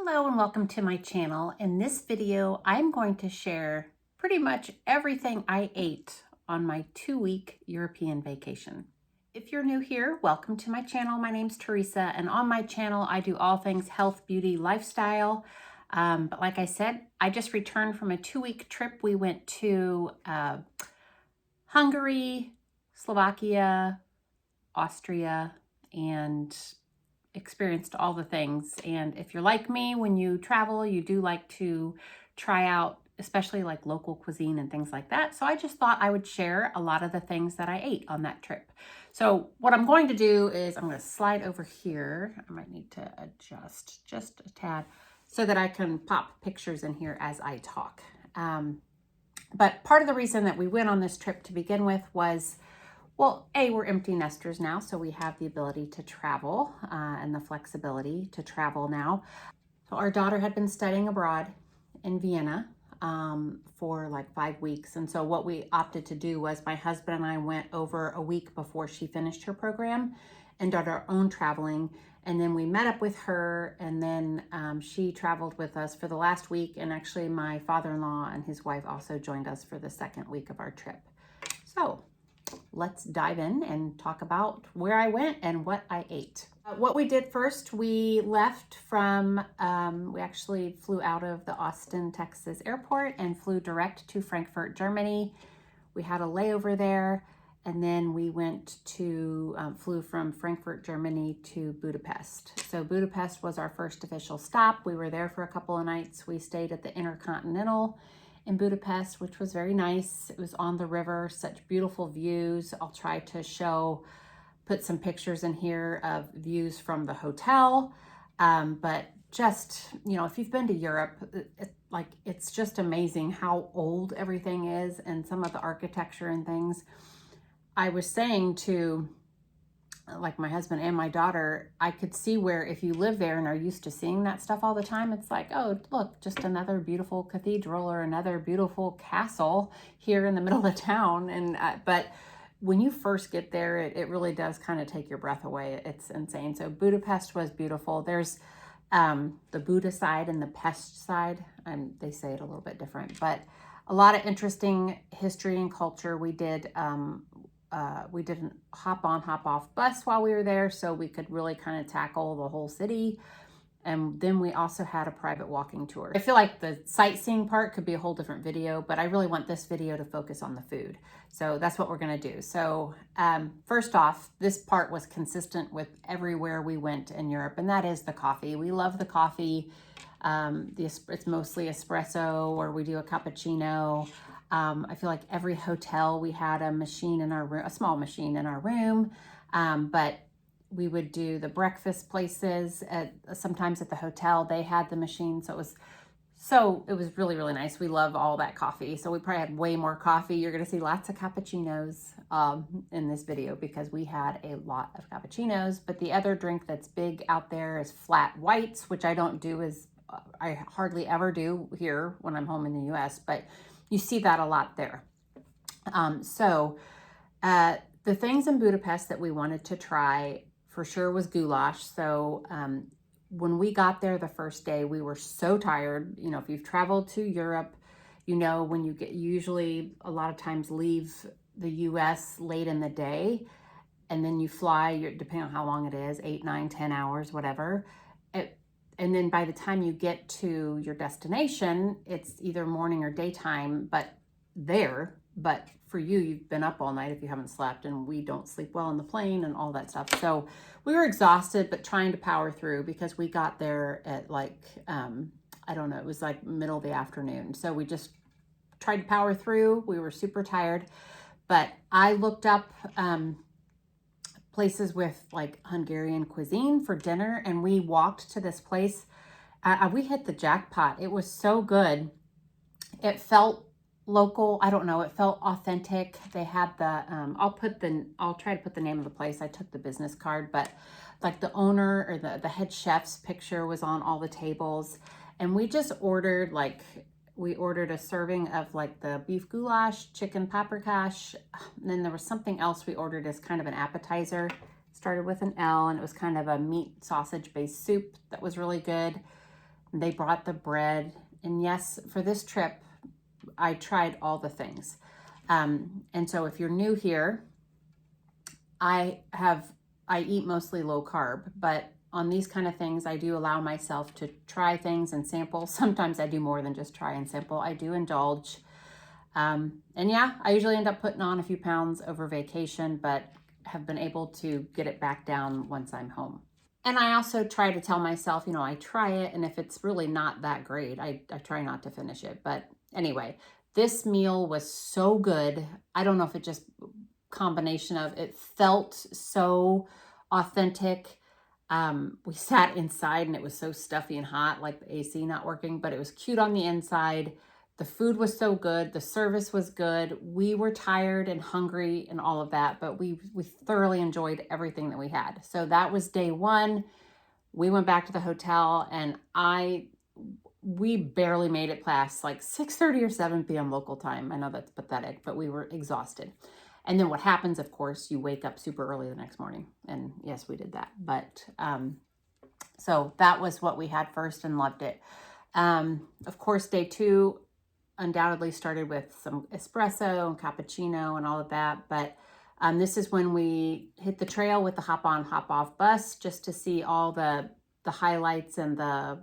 Hello and welcome to my channel. In this video, I'm going to share pretty much everything I ate on my 2-week European vacation. If you're new here, welcome to my channel. My name's Teresa, and on my channel, I do all things health, beauty, lifestyle. But like I said, I just returned from a 2-week trip. We went to Hungary, Slovakia, Austria, and experienced all the things. And if you're like me, when you travel, you do like to try out, especially like local cuisine and things like that. So I just thought I would share a lot of the things that I ate on that trip. So what I'm going to do is I'm going to slide over here. I might need to adjust just a tad so that I can pop pictures in here as I talk. But part of the reason that we went on this trip to begin with was, well, we're empty nesters now, so we have the ability to travel and the flexibility to travel now. So our daughter had been studying abroad in Vienna for like 5 weeks. And so what we opted to do was my husband and I went over a week before she finished her program and did our own traveling. And then we met up with her, and then she traveled with us for the last week. And actually my father-in-law and his wife also joined us for the second week of our trip. So let's dive in and talk about where I went and what I ate. What we did first, we left from, we actually flew out of the Austin, Texas airport and flew direct to Frankfurt, Germany. We had a layover there, and then we went to, flew from Frankfurt, Germany to Budapest. So Budapest was our first official stop. We were there for a couple of nights. We stayed at the Intercontinental in Budapest, which was very nice. It was on the river, such beautiful views. I'll try to put some pictures in here of views from the hotel. But just, you know, if you've been to Europe, it's just amazing how old everything is and some of the architecture and things. I was saying to like my husband and my daughter, I could see where if you live there and are used to seeing that stuff all the time, it's like, oh, look, just another beautiful cathedral or another beautiful castle here in the middle of town. And but when you first get there, it really does kind of take your breath away. It's insane. So Budapest was beautiful. There's the Buda side and the Pest side. They say it a little bit different, but a lot of interesting history and culture. We didn't hop on, hop off bus while we were there, so we could really kind of tackle the whole city. And then we also had a private walking tour. I feel like the sightseeing part could be a whole different video, but I really want this video to focus on the food. So that's what we're gonna do. So first off, this part was consistent with everywhere we went in Europe, and that is the coffee. We love the coffee. It's mostly espresso, or we do a cappuccino. I feel like every hotel we had a machine in our room, a small machine in our room, but we would do the breakfast places sometimes at the hotel. They had the machine, so it was really, really nice. We love all that coffee, so we probably had way more coffee. You're gonna see lots of cappuccinos in this video because we had a lot of cappuccinos. But the other drink that's big out there is flat whites, which I don't do I hardly ever do here when I'm home in the US, but you see that a lot there. The things in Budapest that we wanted to try for sure was goulash. So when we got there the first day, we were so tired. You know, if you've traveled to Europe, you know, when you usually a lot of times leave the US late in the day, and then you fly, depending on how long it is, 8, 9, 10 hours, whatever. And then by the time you get to your destination, it's either morning or daytime, but for you, you've been up all night if you haven't slept, and we don't sleep well on the plane and all that stuff. So we were exhausted, but trying to power through because we got there at like, I don't know, it was like middle of the afternoon. So we just tried to power through. We were super tired, but I looked up places with like Hungarian cuisine for dinner, and we walked to this place. We hit the jackpot. It was so good. It felt local. I don't know. It felt authentic. They had the, I'll try to put the name of the place. I took the business card, but like the owner or the head chef's picture was on all the tables. And we just ordered we ordered a serving of like the beef goulash, chicken paprikash, and then there was something else we ordered as kind of an appetizer. It started with an L, and it was kind of a meat sausage based soup that was really good. And They brought the bread. And yes, for this trip, I tried all the things. And so if you're new here, I eat mostly low carb, but on these kind of things, I do allow myself to try things and sample. Sometimes I do more than just try and sample. I do indulge. And yeah, I usually end up putting on a few pounds over vacation, but have been able to get it back down once I'm home. And I also try to tell myself, you know, I try it, and if it's really not that great, I try not to finish it. But anyway, this meal was so good. I don't know if it just combination of it felt so authentic. We sat inside and it was so stuffy and hot, like the AC not working, but it was cute on the inside. The food was so good. The service was good. We were tired and hungry and all of that, but we thoroughly enjoyed everything that we had. So that was day one. We went back to the hotel and we barely made it past like 6:30 or 7 p.m. local time. I know that's pathetic, but we were exhausted. And then what happens, of course, you wake up super early the next morning. And yes, we did that. But so that was what we had first and loved it. Of course, day two undoubtedly started with some espresso and cappuccino and all of that. But this is when we hit the trail with the hop on, hop off bus, just to see all the highlights and the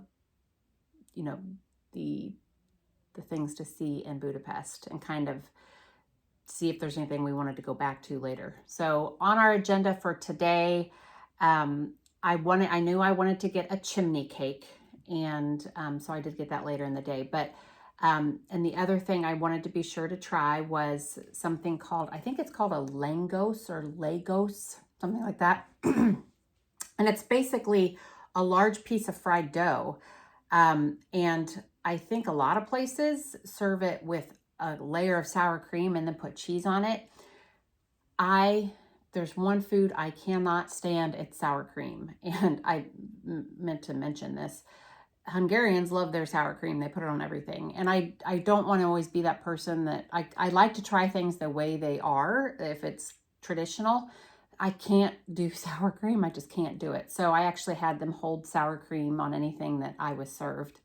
things to see in Budapest, and kind of see if there's anything we wanted to go back to later. So on our agenda for today, I knew I wanted to get a chimney cake, and so I did get that later in the day. But and the other thing I wanted to be sure to try was something called, I think it's called a langos or Lagos, something like that. And it's basically a large piece of fried dough. And I think a lot of places serve it with a layer of sour cream and then put cheese on it. There's one food I cannot stand, it's sour cream. And I meant to mention this. Hungarians love their sour cream. They put it on everything. And I don't want to always be that person that I like to try things the way they are. If it's traditional, I can't do sour cream. I just can't do it. So I actually had them hold sour cream on anything that I was served.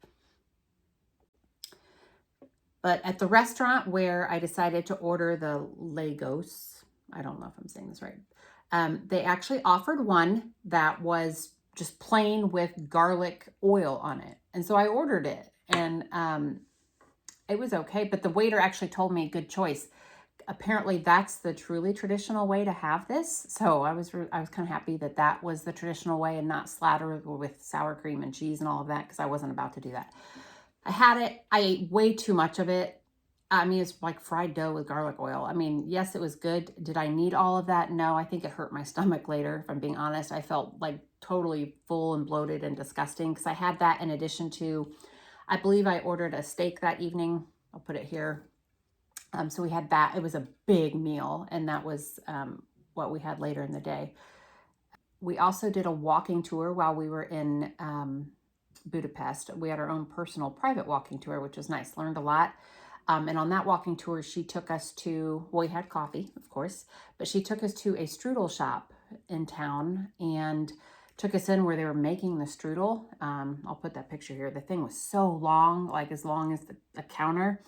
But at the restaurant where I decided to order the Lagos, I don't know if I'm saying this right, they actually offered one that was just plain with garlic oil on it. And so I ordered it, and it was okay. But the waiter actually told me, good choice. Apparently that's the truly traditional way to have this. So I was kind of happy that was the traditional way, and not slathered with sour cream and cheese and all of that, because I wasn't about to do that. I had it. I ate way too much of it. I mean, it's like fried dough with garlic oil. I mean, yes, it was good. Did I need all of that? No, I think it hurt my stomach later, if I'm being honest. I felt like totally full and bloated and disgusting, because I had that in addition to, I believe I ordered a steak that evening. I'll put it here. So we had that. It was a big meal, and that was what we had later in the day. We also did a walking tour while we were in Budapest. We had our own personal private walking tour, which was nice. Learned a lot. And on that walking tour, she took us to, well, we had coffee, of course, but she took us to a strudel shop in town and took us in where they were making the strudel. I'll put that picture here. The thing was so long, like as long as the counter.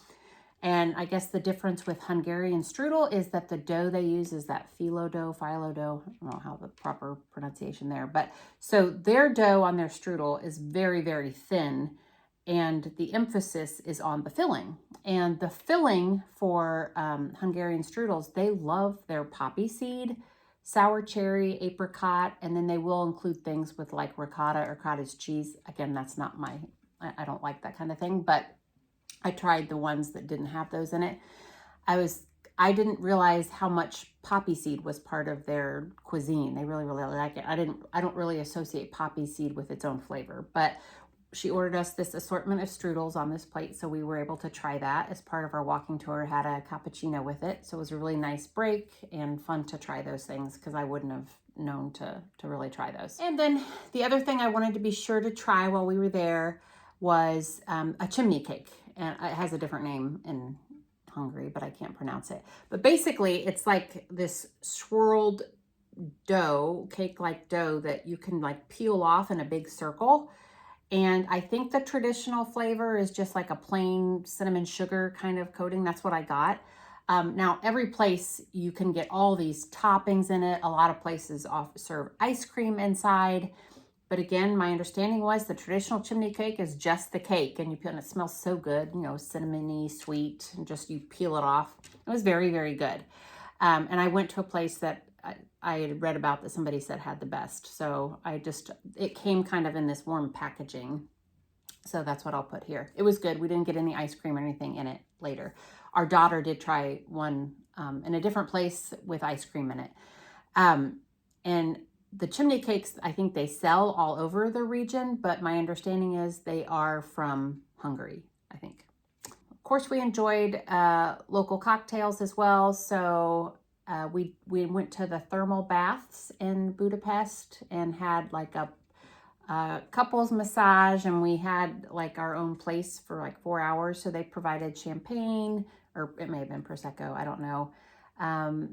And I guess the difference with Hungarian strudel is that the dough they use is that phyllo dough. I don't know how the proper pronunciation there. But so their dough on their strudel is very, very thin. And the emphasis is on the filling. And the filling for Hungarian strudels, they love their poppy seed, sour cherry, apricot, and then they will include things with like ricotta or cottage cheese. Again, that's not I don't like that kind of thing, but I tried the ones that didn't have those in it. I didn't realize how much poppy seed was part of their cuisine. They really, really like it. I don't really associate poppy seed with its own flavor, but she ordered us this assortment of strudels on this plate, so we were able to try that as part of our walking tour. Had a cappuccino with it, so it was a really nice break and fun to try those things, because I wouldn't have known to really try those. And then the other thing I wanted to be sure to try while we were there was a chimney cake, and it has a different name in Hungary, but I can't pronounce it. But basically, it's like this swirled dough, cake-like dough that you can like peel off in a big circle. And I think the traditional flavor is just like a plain cinnamon sugar kind of coating. That's what I got. Now, every place you can get all these toppings in it. A lot of places serve ice cream inside. But again, my understanding was the traditional chimney cake is just the cake, and it smells so good, you know, cinnamony, sweet, and just you peel it off. It was very, very good. And I went to a place that I had read about that somebody said had the best. So it came kind of in this warm packaging. So that's what I'll put here. It was good. We didn't get any ice cream or anything in it later. Our daughter did try one in a different place with ice cream in it. And the chimney cakes, I think they sell all over the region, but my understanding is they are from Hungary, I think. Of course, we enjoyed local cocktails as well. So we went to the thermal baths in Budapest and had like a couples massage, and we had like our own place for like 4 hours. So they provided champagne, or it may have been Prosecco, I don't know.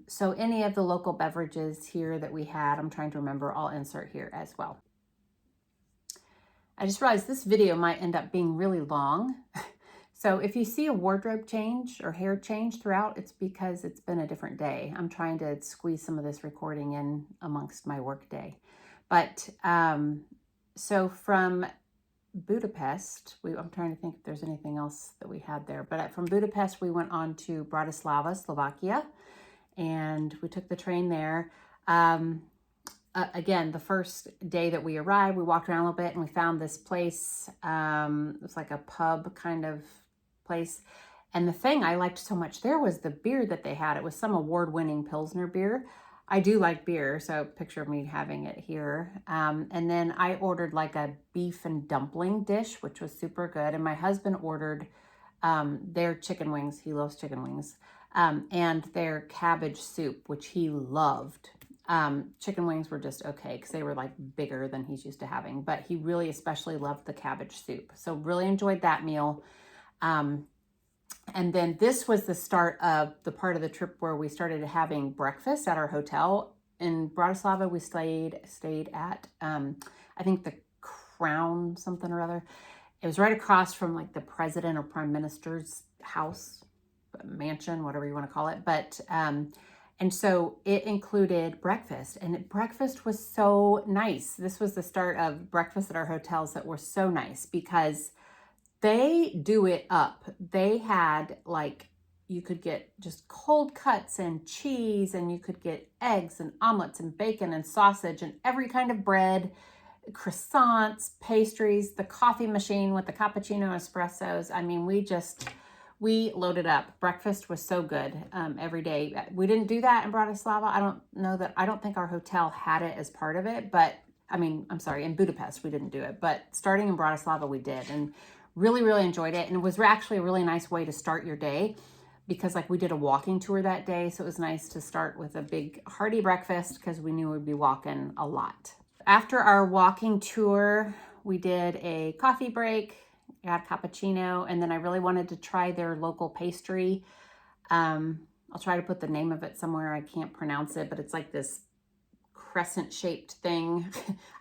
So any of the local beverages here that we had, I'm trying to remember, I'll insert here as well. I just realized this video might end up being really long. So if you see a wardrobe change or hair change throughout, it's because it's been a different day. I'm trying to squeeze some of this recording in amongst my work day. But so from Budapest, I'm trying to think if there's anything else that we had there. But from Budapest, we went on to Bratislava, Slovakia, and we took the train there. Again, the first day that we arrived, we walked around a little bit and we found this place. It was like a pub kind of place. And the thing I liked so much there was the beer that they had. It was some award-winning Pilsner beer. I do like beer, so picture me having it here. And then I ordered like a beef and dumpling dish, which was super good. And my husband ordered their chicken wings. He loves chicken wings. And their cabbage soup, which he loved. Chicken wings were just okay because they were like bigger than he's used to having. But he really especially loved the cabbage soup. So really enjoyed that meal. And then this was the start of the part of the trip where we started having breakfast at our hotel. In Bratislava, we stayed at, I think the Crown something or other. It was right across from like the president or prime minister's house, mansion, whatever you want to call it. But, and so it included breakfast, and breakfast was so nice. This was the start of breakfast at our hotels that were so nice because they do it up. They had like, you could get just cold cuts and cheese, and you could get eggs and omelets and bacon and sausage and every kind of bread, croissants, pastries, the coffee machine with the cappuccino espressos. I mean, we loaded up. Breakfast was so good every day. We didn't do that in Bratislava. I don't think our hotel had it as part of it, but I'm sorry, in Budapest, we didn't do it, but starting in Bratislava, we did. And really, really enjoyed it. And it was actually a really nice way to start your day because like we did a walking tour that day. So it was nice to start with a big hearty breakfast because we knew we'd be walking a lot. After our walking tour, we did a coffee break, got a cappuccino, and then I really wanted to try their local pastry. I'll try to put the name of it somewhere. I can't pronounce it, but it's like this crescent shaped thing.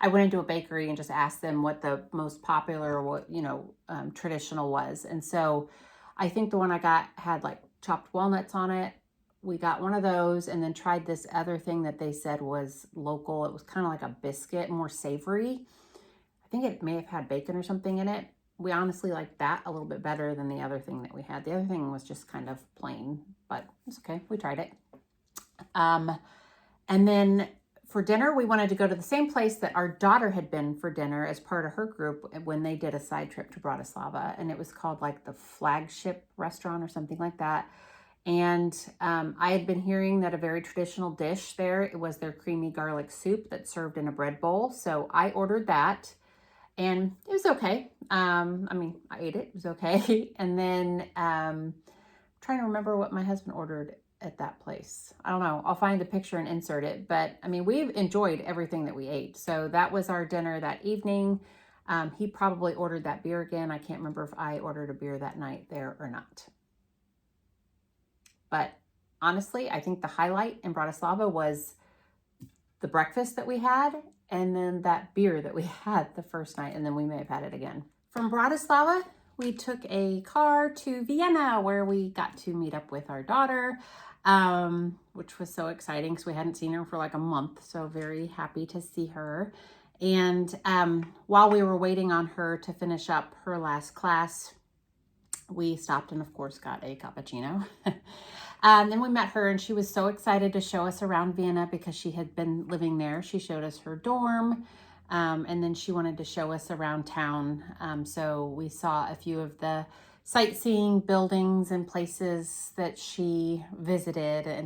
I went into a bakery and just asked them what the most popular, traditional was. And so I think the one I got had like chopped walnuts on it. We got one of those and then tried this other thing that they said was local. It was kind of like a biscuit, more savory. I think it may have had bacon or something in it. We honestly liked that a little bit better than the other thing that we had. The other thing was just kind of plain, but it's okay. We tried it. And then for dinner, we wanted to go to the same place that our daughter had been for dinner as part of her group when they did a side trip to Bratislava. And it was called like the Flagship Restaurant or something like that. And I had been hearing that a very traditional dish there, it was their creamy garlic soup that's served in a bread bowl. So I ordered that and it was okay. I ate it, it was okay. And then trying to remember what my husband ordered at that place. I don't know. I'll find the picture and insert it. But we've enjoyed everything that we ate. So that was our dinner that evening. He probably ordered that beer again. I can't remember if I ordered a beer that night there or not. But honestly, I think the highlight in Bratislava was the breakfast that we had and then that beer that we had the first night, and then we may have had it again. From Bratislava, we took a car to Vienna where we got to meet up with our daughter, which was so exciting because we hadn't seen her for like a month. So very happy to see her. And while we were waiting on her to finish up her last class, we stopped and of course got a cappuccino. Then we met her and she was so excited to show us around Vienna because she had been living there. She showed us her dorm, and then she wanted to show us around town. So we saw a few of the sightseeing buildings and places that she visited. And